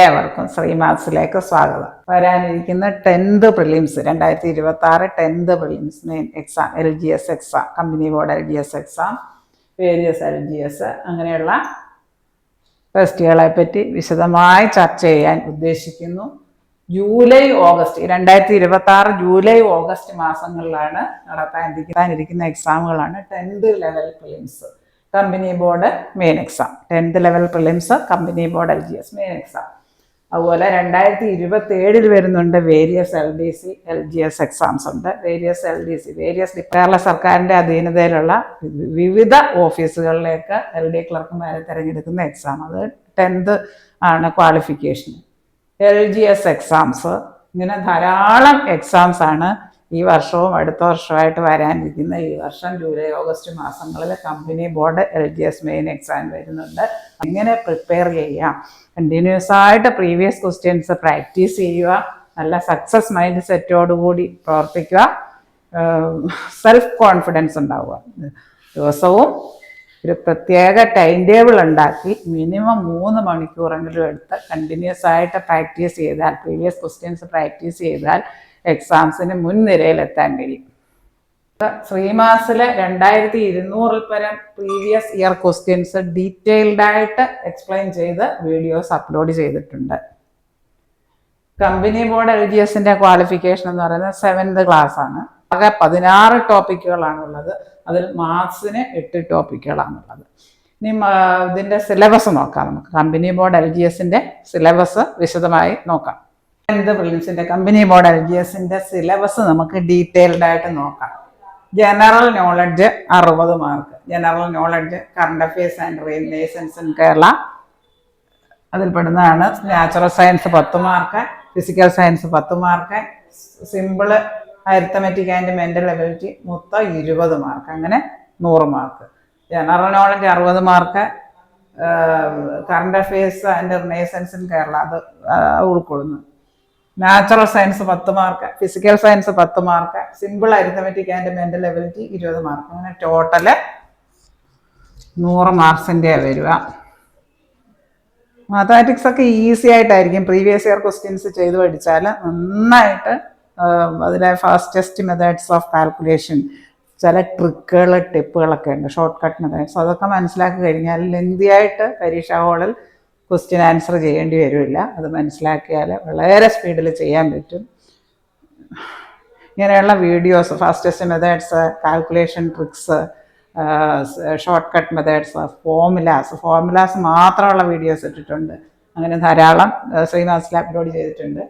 ഏവർക്കും ശ്രീമാത്സിലേക്ക് സ്വാഗതം. വരാനിരിക്കുന്ന 10th prelims 2026 10th prelims main exam, LGS exam, company board LGS exam, various LGS, അങ്ങനെയുള്ള ടെസ്റ്റുകളെ പറ്റി വിശദമായി ചർച്ച ചെയ്യാൻ ഉദ്ദേശിക്കുന്നു. ജൂലൈ ഓഗസ്റ്റ് 2026 ജൂലൈ ഓഗസ്റ്റ് മാസങ്ങളിലാണ് നടത്താനിരിക്കുന്ന എക്സാമുകളാണ് 10th level prelims, company board main exam. 10th level prelims, company board LGS main exam. അതുപോലെ 2027 വരുന്നുണ്ട് various LDC LGS exams ഉണ്ട്. വേരിയസ് LDC കേരള സർക്കാരിൻ്റെ അധീനതയിലുള്ള വിവിധ ഓഫീസുകളിലേക്ക് LD ക്ലർക്കുമാരെ തിരഞ്ഞെടുക്കുന്ന എക്സാം. അത് 10th ആണ് ക്വാളിഫിക്കേഷൻ. LGS എക്സാംസ്, ഇങ്ങനെ ധാരാളം എക്സാംസ് ആണ് ഈ വർഷവും അടുത്ത വർഷമായിട്ട് വരാനിരിക്കുന്ന. ഈ വർഷം ജൂലൈ ഓഗസ്റ്റ് മാസങ്ങളിൽ company board LGS main exam വരുന്നുണ്ട്. എങ്ങനെ പ്രിപ്പയർ ചെയ്യാം? കണ്ടിന്യൂസ് ആയിട്ട് പ്രീവിയസ് ക്വസ്റ്റ്യൻസ് പ്രാക്ടീസ് ചെയ്യുക, നല്ല സക്സസ് മൈൻഡ് സെറ്റോടുകൂടി പ്രവർത്തിക്കുക, സെൽഫ് കോൺഫിഡൻസ് ഉണ്ടാവുക. ദിവസവും ഒരു പ്രത്യേക ടൈം ടേബിൾ ഉണ്ടാക്കി മിനിമം 3 മണിക്കൂറെങ്കിലും എടുത്ത് കണ്ടിന്യൂസ് ആയിട്ട് പ്രാക്ടീസ് ചെയ്താൽ, പ്രീവിയസ് ക്വസ്റ്റ്യൻസ് പ്രാക്ടീസ് ചെയ്താൽ എക്സാംസിന് മുൻനിരയിലെത്താൻ കഴിയും. ശ്രീമാസിലെ 2200 പരം പ്രീവിയസ് ഇയർ ക്വസ്റ്റ്യൻസ് ഡീറ്റെയിൽഡായിട്ട് എക്സ്പ്ലെയിൻ ചെയ്ത് വീഡിയോസ് അപ്ലോഡ് ചെയ്തിട്ടുണ്ട്. കമ്പനി ബോർഡ് LGSന്റെ ക്വാളിഫിക്കേഷൻ എന്ന് പറയുന്നത് 7th ക്ലാസ് ആണ്. ആകെ 16 ടോപ്പിക്കുകളാണുള്ളത്. അതിൽ മാത്സിന് 8 ടോപ്പിക്കുകളാണുള്ളത്. ഇനി ഇതിൻ്റെ സിലബസ് നോക്കാം. നമുക്ക് കമ്പനി ബോർഡ് LGSന്റെ സിലബസ് വിശദമായി നോക്കാം. 10th പ്രിലിംസിന്റെ കമ്പനി ബോർഡ് LGSന്റെ സിലബസ് നമുക്ക് ഡീറ്റെയിൽഡ് ആയിട്ട് നോക്കാം. General knowledge 60 mark. General knowledge, current affairs and relations in Kerala അതിൽപ്പെടുന്നതാണ്. Natural science 10 mark, physical science 10 mark, simple arithmetic and mental ability മൊത്തം 20 മാർക്ക്, അങ്ങനെ 100 mark. General knowledge 60 mark, current affairs and relations in Kerala അത് ഉൾക്കൊള്ളുന്നു. Natural science 10 mark, physical science 10 mark, simple arithmetic and mental ability 20 mark, അങ്ങനെ total 100 മാർക്സിൻ്റെ വരിക. Mathematics ഒക്കെ easy ആയിട്ടായിരിക്കും. Previous year questions ചെയ്ത് പഠിച്ചാൽ നന്നായിട്ട് അതിലെ ഫാസ്റ്റസ്റ്റ് മെത്തേഡ്സ് ഓഫ് കാൽക്കുലേഷൻ, ചില ട്രിക്കുകൾ ടിപ്പുകളൊക്കെ ഉണ്ട്, ഷോർട്ട് കട്ട് മെത്തേഡ്സ്. അതൊക്കെ മനസ്സിലാക്കി കഴിഞ്ഞാൽ ലെന്തി ആയിട്ട് പരീക്ഷാ ഹാളിൽ ക്വസ്റ്റ്യൻ ആൻസർ ചെയ്യേണ്ടി വരില്ല. അത് മനസ്സിലാക്കിയാൽ വളരെ സ്പീഡിൽ ചെയ്യാൻ പറ്റും. ഇങ്ങനെയുള്ള videos, fastest methods, calculation tricks, short cut methods, formulas മാത്രമുള്ള വീഡിയോസ് ഇട്ടിട്ടുണ്ട്. അങ്ങനെ ധാരാളം ശ്രീമാസിൽ അപ്ലോഡ് ചെയ്തിട്ടുണ്ട്.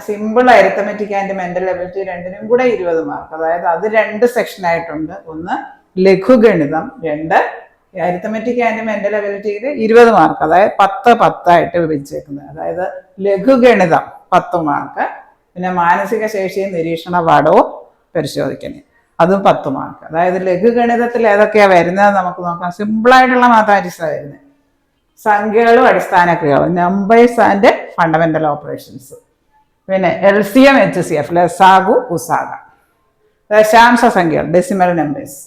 Simple arithmetic and mental ability രണ്ടിനും കൂടെ 20 മാർക്ക്. അതായത് അത് 2 സെക്ഷനായിട്ടുണ്ട്. ഒന്ന് ലഘുഗണിതം, 2 അരിത്തമെറ്റിക് ആൻഡ് മെൻ്റൽ എബിലിറ്റിയിൽ 20 മാർക്ക്. അതായത് 10 ആയിട്ട് വിഭജിച്ചേക്കുന്നത്. അതായത് ലഘുഗണിതം 10 മാർക്ക്, പിന്നെ മാനസിക ശേഷിയും നിരീക്ഷണ പാഠവും പരിശോധിക്കണം, അതും 10 മാർക്ക്. അതായത് ലഘുഗണിതത്തിൽ ഏതൊക്കെയാണ് വരുന്നത് നമുക്ക് നോക്കാം. സിമ്പിളായിട്ടുള്ള മാത്തമാറ്റിക്സാണ് വരുന്നത്. സംഖ്യകളും അടിസ്ഥാന ക്രിയകളും, നമ്പേഴ്സ് ആൻഡ് ഫണ്ടമെന്റൽ ഓപ്പറേഷൻസ്, പിന്നെ LCM HCF ലസാഗു ഉസാഗ, ദശാംശ സംഖ്യകൾ ഡെസിമൽ നമ്പേഴ്സ്,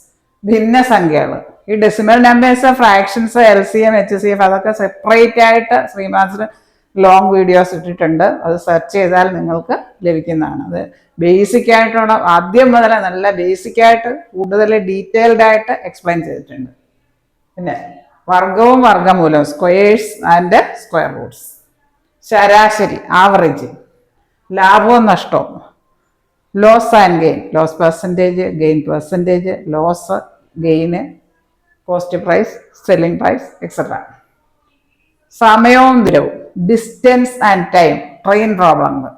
ഭിന്നസംഖ്യകൾ. ഈ decimal numbers, fractions, LCM HCF അതൊക്കെ സെപ്പറേറ്റ് ആയിട്ട് ശ്രീമാസിൽ ലോങ് വീഡിയോസ് ഇട്ടിട്ടുണ്ട്. അത് സെർച്ച് ചെയ്താൽ നിങ്ങൾക്ക് ലഭിക്കുന്നതാണ്. അത് ബേസിക് ആയിട്ടുള്ള ആദ്യം മുതൽ നല്ല ബേസിക് ആയിട്ട് കൂടുതൽ ഡീറ്റെയിൽഡ് ആയിട്ട് എക്സ്പ്ലെയിൻ ചെയ്തിട്ടുണ്ട്. പിന്നെ വർഗവും വർഗമൂലവും, സ്ക്വയേഴ്സ് ആൻഡ് സ്ക്വയർ റൂട്ട്സ്, ശരാശരി ആവറേജ്, ലാഭവും നഷ്ടവും, loss and gain, loss percentage, gain percentage, loss, gain, cost price, selling price etcetera. സമയവും ദൂരവും, ഡിസ്റ്റൻസ് ആൻഡ് ടൈം, ട്രെയിൻ പ്രോബ്ലങ്ങൾ,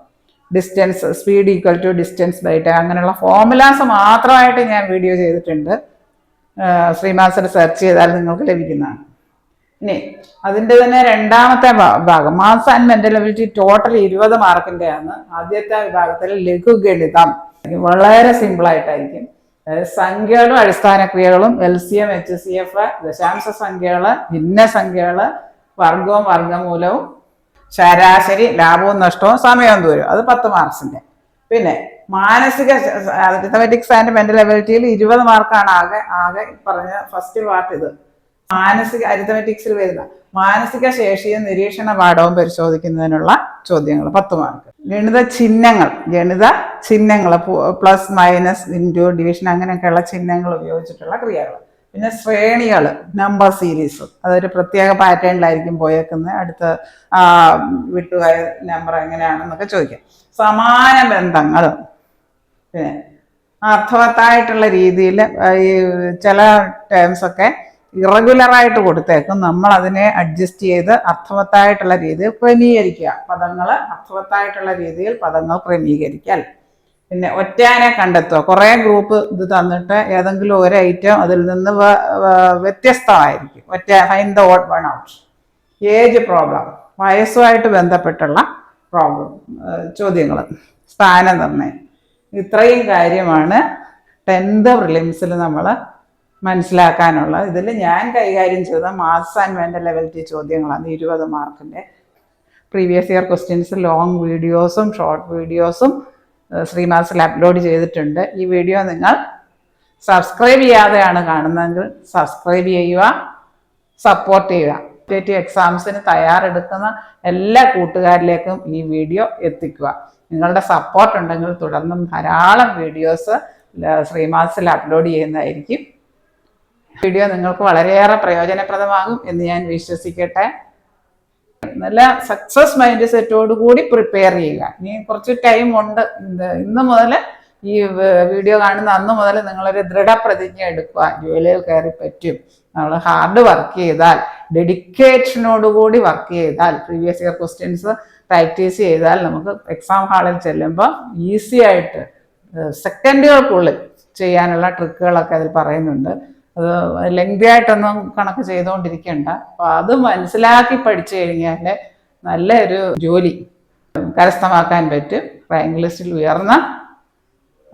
distance speed equal to distance by time, അങ്ങനെയുള്ള ഫോർമുലാസ് മാത്രമായിട്ട് ഞാൻ video ചെയ്തിട്ടുണ്ട്. ശ്രീമാസിൽ സെർച്ച് ചെയ്താൽ നിങ്ങൾക്ക് ലഭിക്കുന്നതാണ്. ഇനി അതിൻ്റെ തന്നെ രണ്ടാമത്തെ ഭാഗം, maths and mental ability, total 20 മാർക്കിൻ്റെയാണ്. ആദ്യത്തെ വിഭാഗത്തിൽ ലഘുഗണിതം വളരെ സിമ്പിളായിട്ടായിരിക്കും. സംഖ്യകളും അടിസ്ഥാന ക്രിയകളും, LCM HCF, ദശാംശ സംഖ്യകൾ, ഭിന്നസംഖ്യകൾ, വർഗവും വർഗമൂലവും, ശരാശരി, ലാഭവും നഷ്ടവും, സമയവും ദൂരവും, അത് 10 മാർക്സിൻ്റെ. പിന്നെ മാനസിക അരിത്തമെറ്റിക്സ് ആൻഡ് മെൻ്റൽ എബിലിറ്റിയിൽ 20 മാർക്കാണ് ആകെ പറഞ്ഞ ഫസ്റ്റ് പാർട്ട്. ഇത് മാനസിക അരിത്തമെറ്റിക്സിൽ വരുന്ന മാനസിക ശേഷിയും നിരീക്ഷണ പാഠവും പരിശോധിക്കുന്നതിനുള്ള ചോദ്യങ്ങൾ 10 മാർക്ക്. ഗണിത ചിഹ്നങ്ങൾ പ്ലസ് മൈനസ് ഇൻറ്റു ഡിവിഷൻ അങ്ങനെയൊക്കെയുള്ള ചിഹ്നങ്ങൾ ഉപയോഗിച്ചിട്ടുള്ള ക്രിയകൾ. പിന്നെ ശ്രേണികൾ, നമ്പർ സീരീസ്, അതൊരു പ്രത്യേക പാറ്റേണിലായിരിക്കും പോയേക്കുന്നത്. അടുത്ത വിട്ടുപോയ നമ്പർ എങ്ങനെയാണെന്നൊക്കെ ചോദിക്കാം. സമാന ബന്ധങ്ങൾ, പിന്നെ അർത്ഥവത്തായിട്ടുള്ള രീതിയിൽ ഈ ചില ടേംസൊക്കെ ഇറഗുലറായിട്ട് കൊടുത്തേക്കും. നമ്മൾ അതിനെ അഡ്ജസ്റ്റ് ചെയ്ത് അർത്ഥവത്തായിട്ടുള്ള രീതിയിൽ ക്രമീകരിക്കുക. പദങ്ങൾ അർത്ഥവത്തായിട്ടുള്ള രീതിയിൽ പദങ്ങൾ ക്രമീകരിക്കൽ. പിന്നെ ഒറ്റാനെ കണ്ടെത്തുക. കുറേ ഗ്രൂപ്പ് ഇത് തന്നിട്ട് ഏതെങ്കിലും ഒരു ഐറ്റം അതിൽ നിന്ന് വ്യത്യസ്തമായിരിക്കും. Find the odd one out. Age problem, വയസ്സുമായിട്ട് ബന്ധപ്പെട്ടുള്ള പ്രോബ്ലം ചോദ്യങ്ങൾ. സ്ഥാനനിർണ്ണയം. ഇത്രയും കാര്യമാണ് 10th പ്രിലിംസിൽ നമ്മൾ മനസ്സിലാക്കാനുള്ളത്. ഇതിൽ ഞാൻ കൈകാര്യം ചെയ്ത മാത്സ് ആൻഡ് മെൻ്റൽ എബിലിറ്റി ചോദ്യങ്ങളാണ്. 20 മാർക്കിൻ്റെ പ്രീവിയസ് ഇയർ ക്വസ്റ്റ്യൻസ് ലോങ് വീഡിയോസും ഷോർട്ട് വീഡിയോസും ശ്രീമാത്സിൽ അപ്ലോഡ് ചെയ്തിട്ടുണ്ട്. ഈ വീഡിയോ നിങ്ങൾ സബ്സ്ക്രൈബ് ചെയ്യാതെയാണ് കാണുന്നതെങ്കിൽ സബ്സ്ക്രൈബ് ചെയ്യുക, സപ്പോർട്ട് ചെയ്യുക. എക്സാംസിന് തയ്യാറെടുക്കുന്ന എല്ലാ കൂട്ടുകാരിലേക്കും ഈ വീഡിയോ എത്തിക്കുക. നിങ്ങളുടെ സപ്പോർട്ട് ഉണ്ടെങ്കിൽ തുടർന്നും ധാരാളം വീഡിയോസ് ശ്രീമാത്സിൽ അപ്ലോഡ് ചെയ്യുന്നതായിരിക്കും. വീഡിയോ നിങ്ങൾക്ക് വളരെയേറെ പ്രയോജനപ്രദമാകും എന്ന് ഞാൻ വിശ്വസിക്കട്ടെ. നല്ല സക്സസ് മൈൻഡ് സെറ്റോട് കൂടി പ്രിപ്പയർ ചെയ്യുക. ഇനി കുറച്ച് ടൈം ഉണ്ട്. ഇന്ന് മുതൽ ഈ വീഡിയോ കാണുന്ന അന്ന് മുതൽ നിങ്ങളൊരു ദൃഢപ്രതിജ്ഞ എടുക്കുക. ജോലിയിൽ കയറി പറ്റും. നമ്മൾ ഹാർഡ് വർക്ക് ചെയ്താൽ, ഡെഡിക്കേഷനോടുകൂടി വർക്ക് ചെയ്താൽ, പ്രീവിയസ് ഇയർ ക്വസ്റ്റ്യൻസ് പ്രാക്ടീസ് ചെയ്താൽ നമുക്ക് എക്സാം ഹാളിൽ ചെല്ലുമ്പോൾ ഈസി ആയിട്ട് സെക്കൻഡുകൾക്കുള്ളിൽ ചെയ്യാനുള്ള ട്രിക്കുകളൊക്കെ അതിൽ പറയുന്നുണ്ട്. അത് ലെങ്തി ആയിട്ടൊന്നും കണക്ക് ചെയ്തുകൊണ്ടിരിക്കണ്ട. അപ്പോൾ അത് മനസ്സിലാക്കി പഠിച്ചു കഴിഞ്ഞാൽ നല്ലൊരു ജോലി കരസ്ഥമാക്കാൻ പറ്റും. റാങ്ക് ലിസ്റ്റിൽ ഉയർന്ന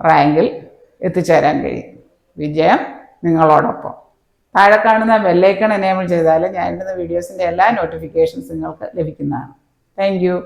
റാങ്കിൽ എത്തിച്ചേരാൻ കഴിയും. വിജയം നിങ്ങളോടൊപ്പം. താഴെ കാണുന്ന ബെല്ലൈക്കൺ എനേബിൾ ചെയ്താൽ ഞാൻ ഇടുന്ന വീഡിയോസിൻ്റെ എല്ലാ നോട്ടിഫിക്കേഷൻസ് നിങ്ങൾക്ക് ലഭിക്കുന്നതാണ്. Thank you.